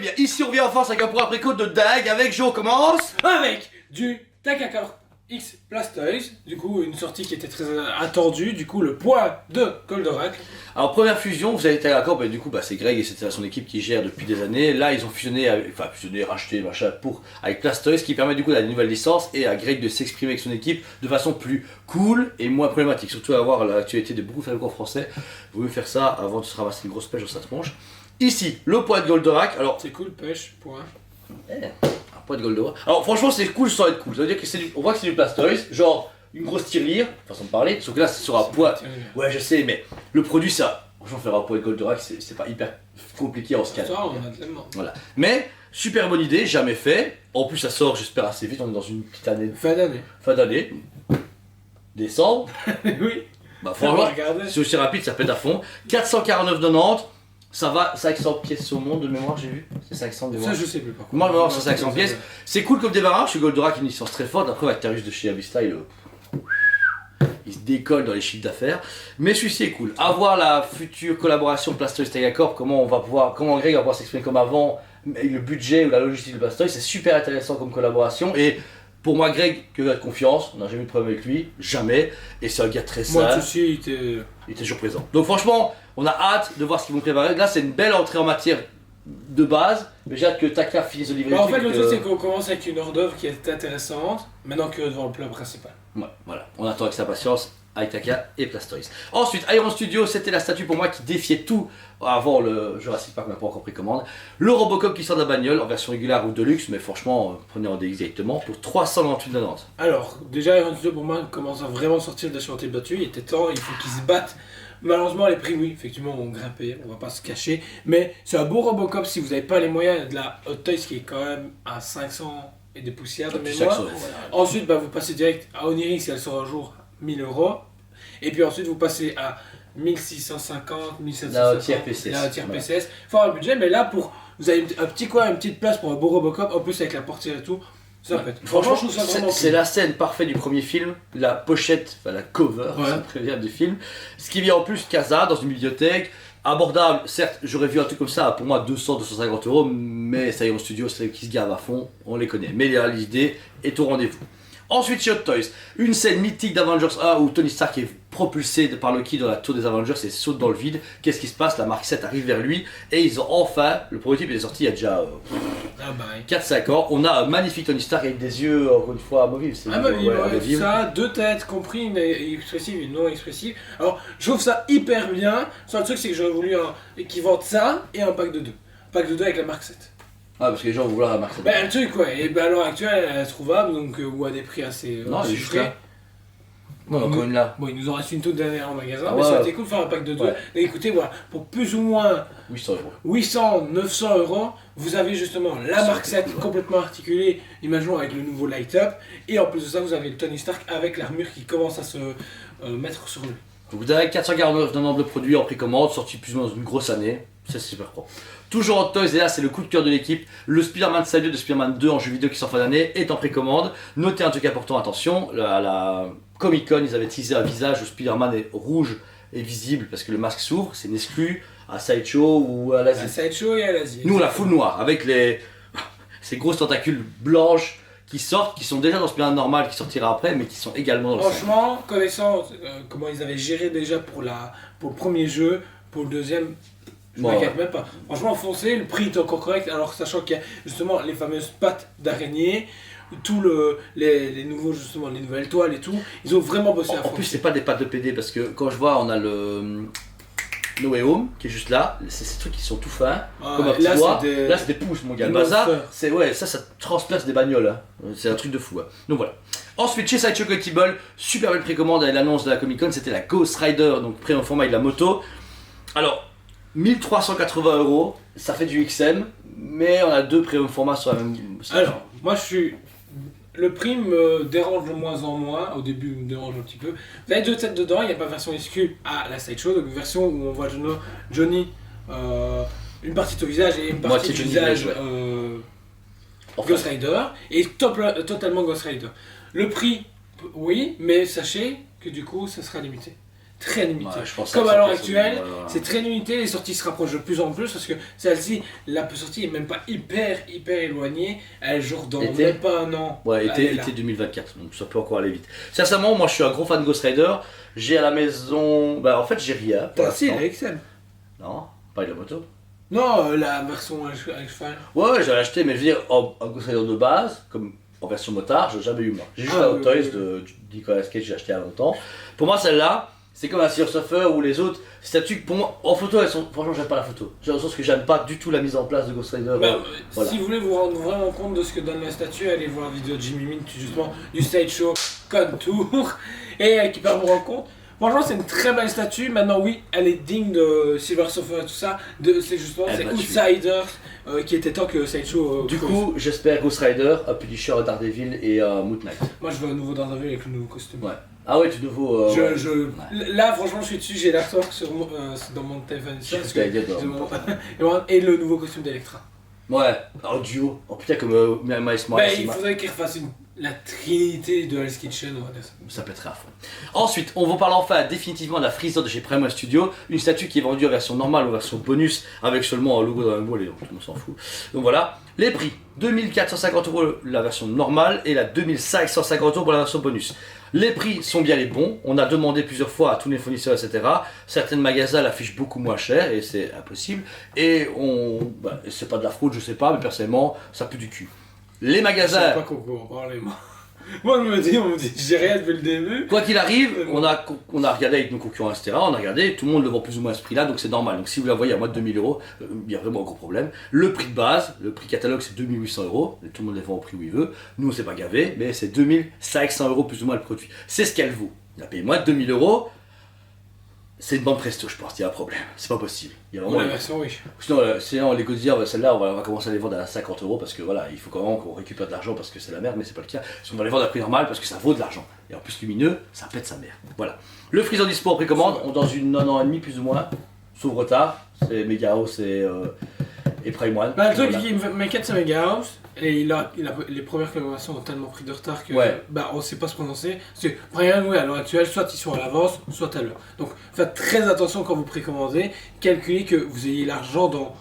Eh bien, ici on revient en force avec un programme préco de dingue avec Jo, commence. Avec du Takakor X Blastoise, du coup une sortie qui était très attendue, du coup le poids de Goldorak. Alors première fusion, vous avez été d'accord, bah, du coup c'est Greg et c'est son équipe qui gère depuis des années. Là ils ont fusionné, racheté machin avec Blastoise qui permet du coup d'avoir une nouvelle licence et à Greg de s'exprimer avec son équipe de façon plus cool et moins problématique. Surtout avoir l'actualité de beaucoup de fabricants français. Vous pouvez faire ça avant de se ramasser une grosse pêche dans sa tronche. Ici, le poids de Goldorak. Alors C'est cool, pêche, point. un poids de Goldorak. Alors franchement c'est cool sans être cool. Ça veut dire que on voit que c'est du Blastoise, genre une grosse tirelire, façon de parler, sauf que là c'est sur un poids. Ouais je sais mais le produit ça, franchement faire un poids de Goldorak c'est pas hyper compliqué en scan. Ça on a tellement. Voilà. Mais super bonne idée, jamais fait. En plus ça sort j'espère assez vite, on est dans une petite année. Fin d'année. Décembre. Oui. Bah franchement, regarder. c'est aussi rapide, ça pète à fond. 449,90. Ça va 500 pièces au monde de mémoire, j'ai vu. C'est 500 de mémoire. Ça je sais plus par contre. Moi, de mémoire, c'est 500 pièces. C'est cool comme démarrage. Chez Goldorak, une licence très forte. Après, Actarus de chez Avista, il se décolle dans les chiffres d'affaires. Mais celui-ci est cool. À voir la future collaboration Blastoise Tagacorp, comment Greg va pouvoir s'exprimer comme avant, le budget ou la logistique de Blastoise, c'est super intéressant comme collaboration. Et pour moi, Greg, que j'ai de confiance, on n'a jamais eu de problème avec lui, jamais. Et c'est un gars très Moi, sain. il était. Il était toujours présent. Donc franchement, on a hâte de voir ce qu'ils vont préparer. Là, c'est une belle entrée en matière de base. Mais j'ai hâte que Taka finisse de livrer. Bah, en fait, le truc, c'est qu'on commence avec une hors d'œuvre qui est intéressante, maintenant que devant le plat principal. Ouais, voilà. On attend avec sa patience avec Taka et Blastoise. Ensuite, Iron Studio, c'était la statue pour moi qui défiait tout avant le Jurassic Park, on n'a pas encore pris commande. Le Robocop qui sort de la bagnole en version régulière ou deluxe, mais franchement, prenez en DX directement pour 398,90. Alors, déjà, Iron Studio pour moi commence à vraiment sortir de la chantier battue. Il était temps, il faut qu'ils se battent. Malheureusement, les prix, oui, effectivement, ont grimpé, on va pas se cacher. Mais c'est un beau Robocop si vous n'avez pas les moyens de la Hot Toys qui est quand même à 500 et des poussières de mémoire. 500, Ensuite, vous passez direct à Oniris si elle sort un jour 1000 €. Et puis ensuite, vous passez à 1650, 1750. La tiers PCS. La tiers PCS. Fort un budget, mais là, vous avez un petit coin, une petite place pour un beau Robocop, en plus avec la portière et tout. Ça pète. Franchement, je trouve ça vraiment c'est cool. la scène parfaite du premier film, la pochette, enfin la cover, Ouais. ça prévient du film. Ce qui vient en plus Casa dans une bibliothèque, abordable, certes, j'aurais vu un truc comme ça, pour moi 200-250 €, mais ça y est, en studio, c'est qui se gave à fond, on les connaît. Mais là, l'idée est au rendez-vous. Ensuite, chez Hot Toys, une scène mythique d'Avengers 1 où Tony Stark est propulsé par Loki dans la tour des Avengers et saute dans le vide. Qu'est-ce qui se passe? La Mark 7 arrive vers lui et ils ont enfin, le prototype est sorti il y a déjà 4-5 ans. On a un magnifique Tony Stark avec des yeux, encore une fois, amovibles. Ça, deux têtes compris, une expressive et une non expressive. Alors, je trouve ça hyper bien. Seul truc, c'est que j'aurais voulu qu'ils vendent ça et un pack de deux. Un pack de deux avec la Mark 7. Ah, parce que les gens vont vouloir la Mark 7. Ben, le truc, ouais, et ben, à l'heure actuelle, elle est trouvable, donc, ou à des prix assez. Non, elle est juste là. Non, encore une là. Bon, il nous en reste une toute dernière en magasin, Ah mais ouais. ça aurait été cool de faire un pack de deux. Ouais. Et écoutez, voilà, pour plus ou moins 800 €. 800, 900 €, vous avez justement la Mark 7 complètement articulée, imaginons avec le nouveau light-up, et en plus de ça, vous avez le Tony Stark avec l'armure qui commence à se mettre sur lui. Vous avez 449 de produits en précommande, sorti plus ou moins dans une grosse année. Ça, c'est super propre. Toujours Hot Toys, et là, c'est le coup de cœur de l'équipe. Le Spider-Man Salut de Spider-Man 2 en jeu vidéo qui sort fin d'année est en précommande. Notez un truc important, attention, à la Comic Con, ils avaient teasé un visage où Spider-Man est rouge et visible parce que le masque s'ouvre. C'est une exclue à Sideshow ou à l'Asie. À Sideshow et à l'Asie. Nous, on la full noire avec ces grosses tentacules blanches qui sortent, qui sont déjà dans Spider-Man normal, qui sortira après, mais qui sont également dans le film. Franchement, connaissant comment ils avaient géré déjà pour le premier jeu, pour le deuxième, je m'inquiète même pas. Franchement, foncez, le prix est encore correct, alors sachant qu'il y a justement les fameuses pattes d'araignée, les nouveaux justement, les nouvelles toiles et tout, ils ont vraiment bossé à fond. En plus, c'est pas des pattes de PD parce que quand je vois, on a le No Way Home qui est juste là, c'est ces trucs qui sont tout fins, comme un petit doigt. Là, c'est des pouces, mon gars. Le bazar, c'est ça transperce des bagnoles. Hein. C'est un truc de fou. Hein. Donc voilà. Ensuite, chez Sideshow Collectible, super belle précommande avec l'annonce de la Comic Con, c'était la Ghost Rider, donc prêt en format avec la moto. Alors, 1380 €, ça fait du XM, mais on a deux prêts en format sur la même. Alors, moi le prix me dérange de moins en moins, au début il me dérange un petit peu. Vous avez deux têtes dedans, il n'y a pas de version SQ à la Sideshow, donc une version où on voit Johnny, une partie de son visage et une partie du visage Ghost Rider, et totalement Ghost Rider. Le prix, oui, mais sachez que du coup ça sera limité. très limité. Ouais, je pense Comme que à l'heure c'est actuelle, voilà. c'est très limité, les sorties se rapprochent de plus en plus parce que celle-ci, la sortie est même pas hyper éloignée, elle est genre dans Été. même pas un an. Ouais, Elle est là. été 2024, donc ça peut encore aller vite. Sincèrement, moi je suis un gros fan de Ghost Rider. J'ai à la maison. Bah en fait, j'ai rien. pour T'as si, l'instant. la XM. Non, pas la moto. Non, la version avec cheval. Ouais, j'allais acheter, mais je veux dire, en Ghost Rider de base, comme en version motard, j'ai jamais eu moi. J'ai juste Ah, la oui, Hot Toys oui, oui. de Nicolas Cage que j'ai acheté il y a longtemps. Pour moi, celle-là, c'est comme un Sea of Surfer ou les autres statues que pour moi, en photo, elles sont. Franchement, j'aime pas la photo. J'ai le sens que j'aime pas du tout la mise en place de Ghost Rider. Bah, voilà. Si vous voulez vous rendre vraiment compte de ce que donne la statue, allez voir la vidéo de Jimmy Mint justement du stage show Contour et qui permet de vous rendre compte. Franchement, c'est une très belle statue. Maintenant, oui, elle est digne de Silver Surfer et tout ça. C'est justement Elle c'est va tuer. Outsiders qui était temps que le stage show. Du close. coup, j'espère Ghost Rider, un Punisher, un Daredevil et un Moon Knight. Moi, je veux un nouveau Daredevil avec le nouveau costume. Ouais. Ah ouais, tu nouveau. Ouais. Là, franchement, je suis dessus. J'ai l'artwork dans mon téléphone. Je sais parce ce qu'elle dit dans- et le nouveau costume d'Electra. Ouais, en duo. Oh putain, comme Miles Morales. Bah, il faudrait qu'il refasse la trinité de Hell's Kitchen. On va dire ça. Ça pèterait à fond. Ensuite, on vous parle enfin définitivement de la Freezer de chez Prime Studio, une statue qui est vendue en version normale ou en version bonus, avec seulement un logo dans la boule et tout le monde s'en fout. Donc voilà, les prix 2450€ la version normale et la 2550€ pour la version bonus. Les prix sont bien les bons, on a demandé plusieurs fois à tous les fournisseurs, etc. Certains magasins l'affichent beaucoup moins cher et c'est impossible. Et c'est pas de la fraude, je sais pas, mais personnellement, ça pue du cul. Les Je sais magasins. pas qu'on en parler, moi. Moi, on me dit, j'ai rien depuis le début. Quoi qu'il arrive, on a regardé avec nos concurrents, etc. On a regardé, tout le monde le vend plus ou moins à ce prix-là, donc c'est normal. Donc si vous la voyez à moins de 2000€, il y a vraiment un gros problème. Le prix de base, le prix catalogue, c'est 2800€. Et tout le monde les vend au prix où il veut. Nous, on s'est pas gavé, mais c'est 2500€ plus ou moins le produit. C'est ce qu'elle vaut. Il a payé moins de 2000€. C'est une bande presto, je pense, il y a un problème. C'est pas possible. Il y a Ou vraiment la version, oui. sinon les Godzilla, celle-là, on va commencer à les vendre à 50€ parce que voilà, il faut quand même qu'on récupère de l'argent parce que c'est la merde, mais c'est pas le cas. Si on va les vendre à prix normal parce que ça vaut de l'argent. Et en plus lumineux, ça pète sa mère. Voilà. Le Freezer dispo en précommande, on dans un an et demi plus ou moins, sauf retard. C'est Mega House et Prime One. Bah, le truc, Voilà. il m'inquiète, c'est Mega House. Et les premières collaborations ont tellement pris de retard que Ouais. bah, on sait pas se prononcer. Parce que Brian, oui, à l'heure actuelle, soit ils sont à l'avance, soit à l'heure. Donc faites très attention quand vous précommandez. Calculez que vous ayez l'argent dans.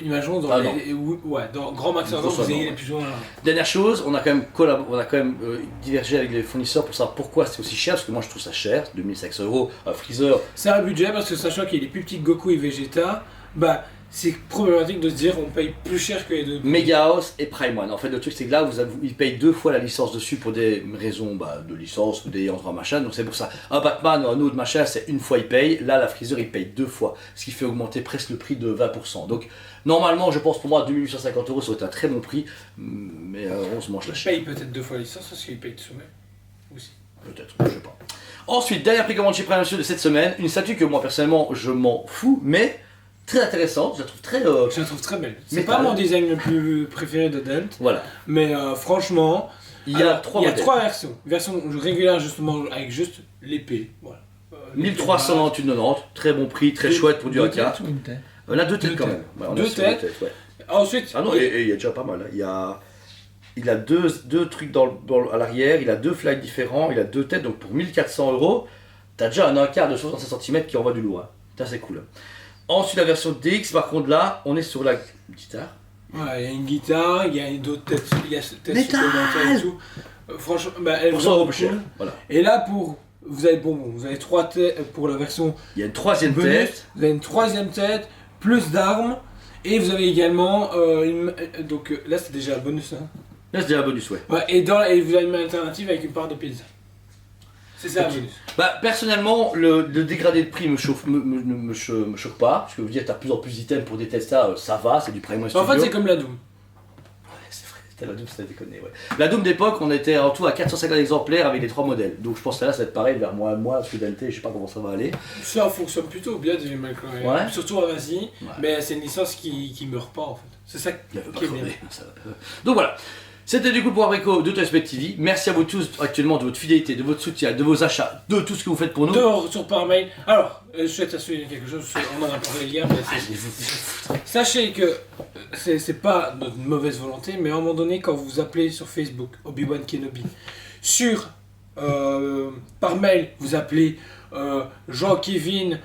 Imaginons dans Ah, dans grand maximum, Grosso vous ayez modo, les plus ou moins l'argent. Dernière chose, on a quand même divergé avec les fournisseurs pour savoir pourquoi c'est aussi cher, parce que moi je trouve ça cher, 2500€ un Freezer. C'est un budget parce que sachant qu'il y a les plus petites Goku et Vegeta, bah c'est problématique de se dire on paye plus cher que les deux. Mega House et Prime One. En fait, le truc, c'est que là, ils payent 2 fois la licence dessus pour des raisons de licence ou des endroits machin. Donc, c'est pour ça. Un Batman ou un autre machin, c'est une fois, il paye. Là, la Freezer, il paye 2 fois. Ce qui fait augmenter presque le prix de 20%. Donc, normalement, je pense pour moi, 2850€, ça aurait été un très bon prix. Mais on se mange la Je chaîne. paye peut-être 2 fois la licence parce qu'il paye de sommet aussi. Peut-être, je sais pas. Ensuite, dernière précommande chez Prime Studio de cette semaine. Une statue que moi, personnellement, je m'en fous, mais très intéressante. Je la trouve très. Je la trouve très belle. C'est Métal. pas mon design le plus préféré de Dent, Voilà. mais franchement, Il y a alors, 3 il y a modèles. 3 versions. Version régulière justement avec juste l'épée. Voilà. 1398,90, très bon prix, très chouette pour du AK. On a 2 têtes Deux quand têtes. même. Ouais, on Deux est sur deux têtes. ouais. Ensuite, Ah non, et il y a déjà pas mal. Hein. Il a deux trucs à l'arrière, il a 2 flights différents, il a 2 têtes, donc pour 1400€, t'as déjà un quart de 67 cm qui envoie du lourd. Hein. Ça c'est cool. Ensuite la version DX, par contre là, on est sur la guitare. voilà, il y a une guitare, il y a d'autres têtes, il y a cette tête Métal supplémentaire et tout. Franchement, bah, elle Pour vaut 100€ beaucoup. plus cher. Voilà. Et là vous avez 3 têtes pour la version Il y a une troisième bonus, tête. vous avez une troisième tête, plus d'armes, et vous avez également là c'est déjà un bonus hein. Là c'est déjà un bonus, ouais. Ouais, et vous avez une alternative avec une part de pizza. C'est ça un bonus. Bah personnellement, le dégradé de prix me choque pas. Parce que vous dire t'as plus en plus d'items pour des tests ça va, c'est du Prime Studio. En fait c'est comme la Doom. Ouais, c'est vrai, c'était la Doom, ça a déconné, ouais. La Doom d'époque, on était en tout à 450 exemplaires avec les 3 modèles. Donc je pense que là ça va être pareil vers moi, parce que Dante, je sais pas comment ça va aller. Ça fonctionne plutôt bien Devil May Cry. Ouais. Surtout à Asie, Ouais. mais c'est une licence qui meurt pas en fait. C'est ça Il avait pas qui est bien. crevé, ça va. Donc voilà. C'était du coup pour Abrico de Toy TV. Merci à vous tous actuellement de votre fidélité, de votre soutien, de vos achats, de tout ce que vous faites pour nous. De retour par mail. Alors, je souhaite à souligner quelque chose, on en a parlé hier, mais sachez que c'est pas notre mauvaise volonté, mais à un moment donné, quand vous appelez sur Facebook Obi-Wan Kenobi, par mail, vous appelez Jean-Kevin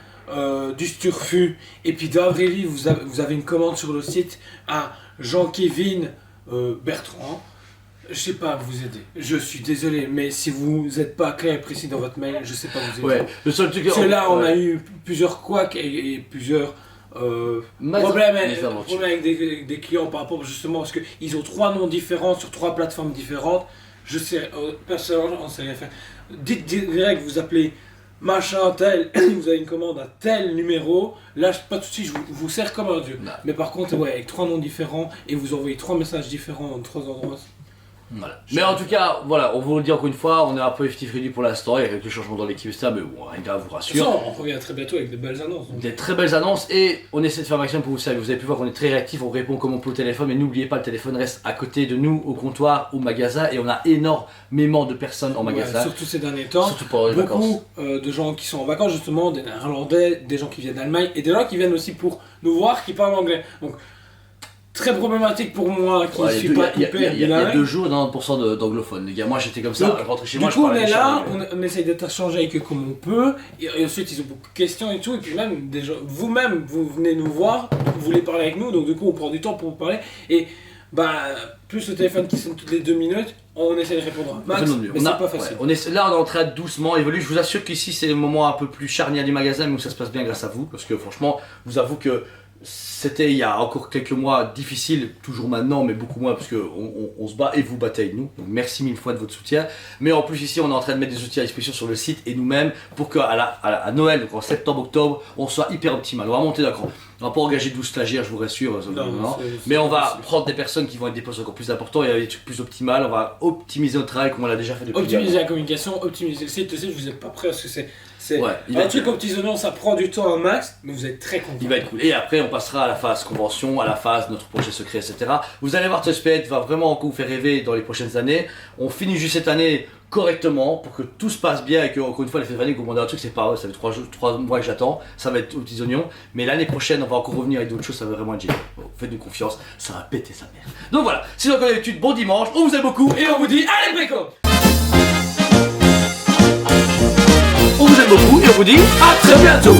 du Sturfu, et puis d'Aurélie, vous avez une commande sur le site à Jean-Kevin Bertrand. Je sais pas vous aider. Je suis désolé, mais si vous n'êtes pas clair et précis dans votre mail, je sais pas vous aider. Ouais, le seul truc. Parce que là, on a eu plusieurs couacs et plusieurs problèmes avec des clients par rapport justement parce qu'ils ont 3 noms différents sur 3 plateformes différentes. Je sais, personnellement, on sait rien faire. Dites direct, vous appelez machin tel, vous avez une commande à tel numéro. Là, pas de soucis, je vous sers comme un dieu. Non. Mais par contre, ouais, avec 3 noms différents et vous envoyez 3 messages différents dans 3 endroits. Voilà. Mais en tout cas, voilà, on vous le dit encore une fois, on est un peu effectif réduit pour l'instant, il y a quelques changements dans l'équipe, ça, mais bon, rien à vous rassure. On revient très bientôt avec de belles annonces. Donc. Des très belles annonces et on essaie de faire un maximum pour vous servir. Vous avez pu voir qu'on est très réactif, on répond comme on peut au téléphone, mais n'oubliez pas, le téléphone reste à côté de nous, au comptoir, au magasin, et on a énormément de personnes en magasin. Ouais, surtout ces derniers temps. Surtout pour les vacances. Beaucoup de gens qui sont en vacances, justement, des Néerlandais, des gens qui viennent d'Allemagne, et des gens qui viennent aussi pour nous voir, qui parlent anglais. Donc, très problématique pour moi qui ne suis pas hyper il y a 2 jours, 90% d'anglophones. Les gars, moi j'étais comme ça, donc, je rentrais chez du moi, coup, je parlais on est là, anglais. on essaye d'être échangé avec eux comme on peut, et ensuite ils ont beaucoup de questions et tout, et puis même des gens, vous-même, vous venez nous voir, vous voulez parler avec nous, donc du coup on prend du temps pour vous parler, et bah, plus le téléphone qui sonne toutes les 2 minutes, on essaie de répondre. Max, mais c'est pas facile. Là on est en train de doucement évoluer, je vous assure qu'ici c'est le moment un peu plus charnière du magasin, mais où ça se passe bien grâce à vous, parce que franchement, je vous avoue que c'était il y a encore quelques mois difficile, toujours maintenant, mais beaucoup moins parce qu'on se bat et vous battez avec nous. Donc merci 1000 fois de votre soutien. Mais en plus ici on est en train de mettre des outils à disposition sur le site et nous-mêmes pour qu'à Noël, donc en septembre-octobre, on soit hyper optimal. On va monter d'un cran. On va pas engager 12 stagiaires, je vous rassure, mais on va prendre des personnes qui vont être des postes encore plus importants et avec des trucs plus optimales. On va optimiser notre travail comme on l'a déjà fait depuis. Optimiser la communication, optimiser le site, vous n'êtes pas prêt parce que c'est un truc aux petits oignons, ça prend du temps un max, mais vous êtes très content. Il va être cool. Et après, on passera à la phase convention, à la phase notre projet secret, etc. Vous allez voir, Touchpad va vraiment encore vous faire rêver dans les prochaines années. On finit juste cette année correctement pour que tout se passe bien et que, encore une fois, les fêtes d'année, vous demandez un truc, c'est pas vrai, ça fait 3 mois que j'attends, ça va être aux petits oignons. Mais l'année prochaine, on va encore revenir avec d'autres choses, ça va vraiment être génial. Bon, faites-nous confiance, ça va péter sa mère. Donc voilà, sinon, comme d'habitude, bon dimanche, on vous aime beaucoup et on vous dit allez, Brico! On vous aime beaucoup et on vous dit à très bientôt.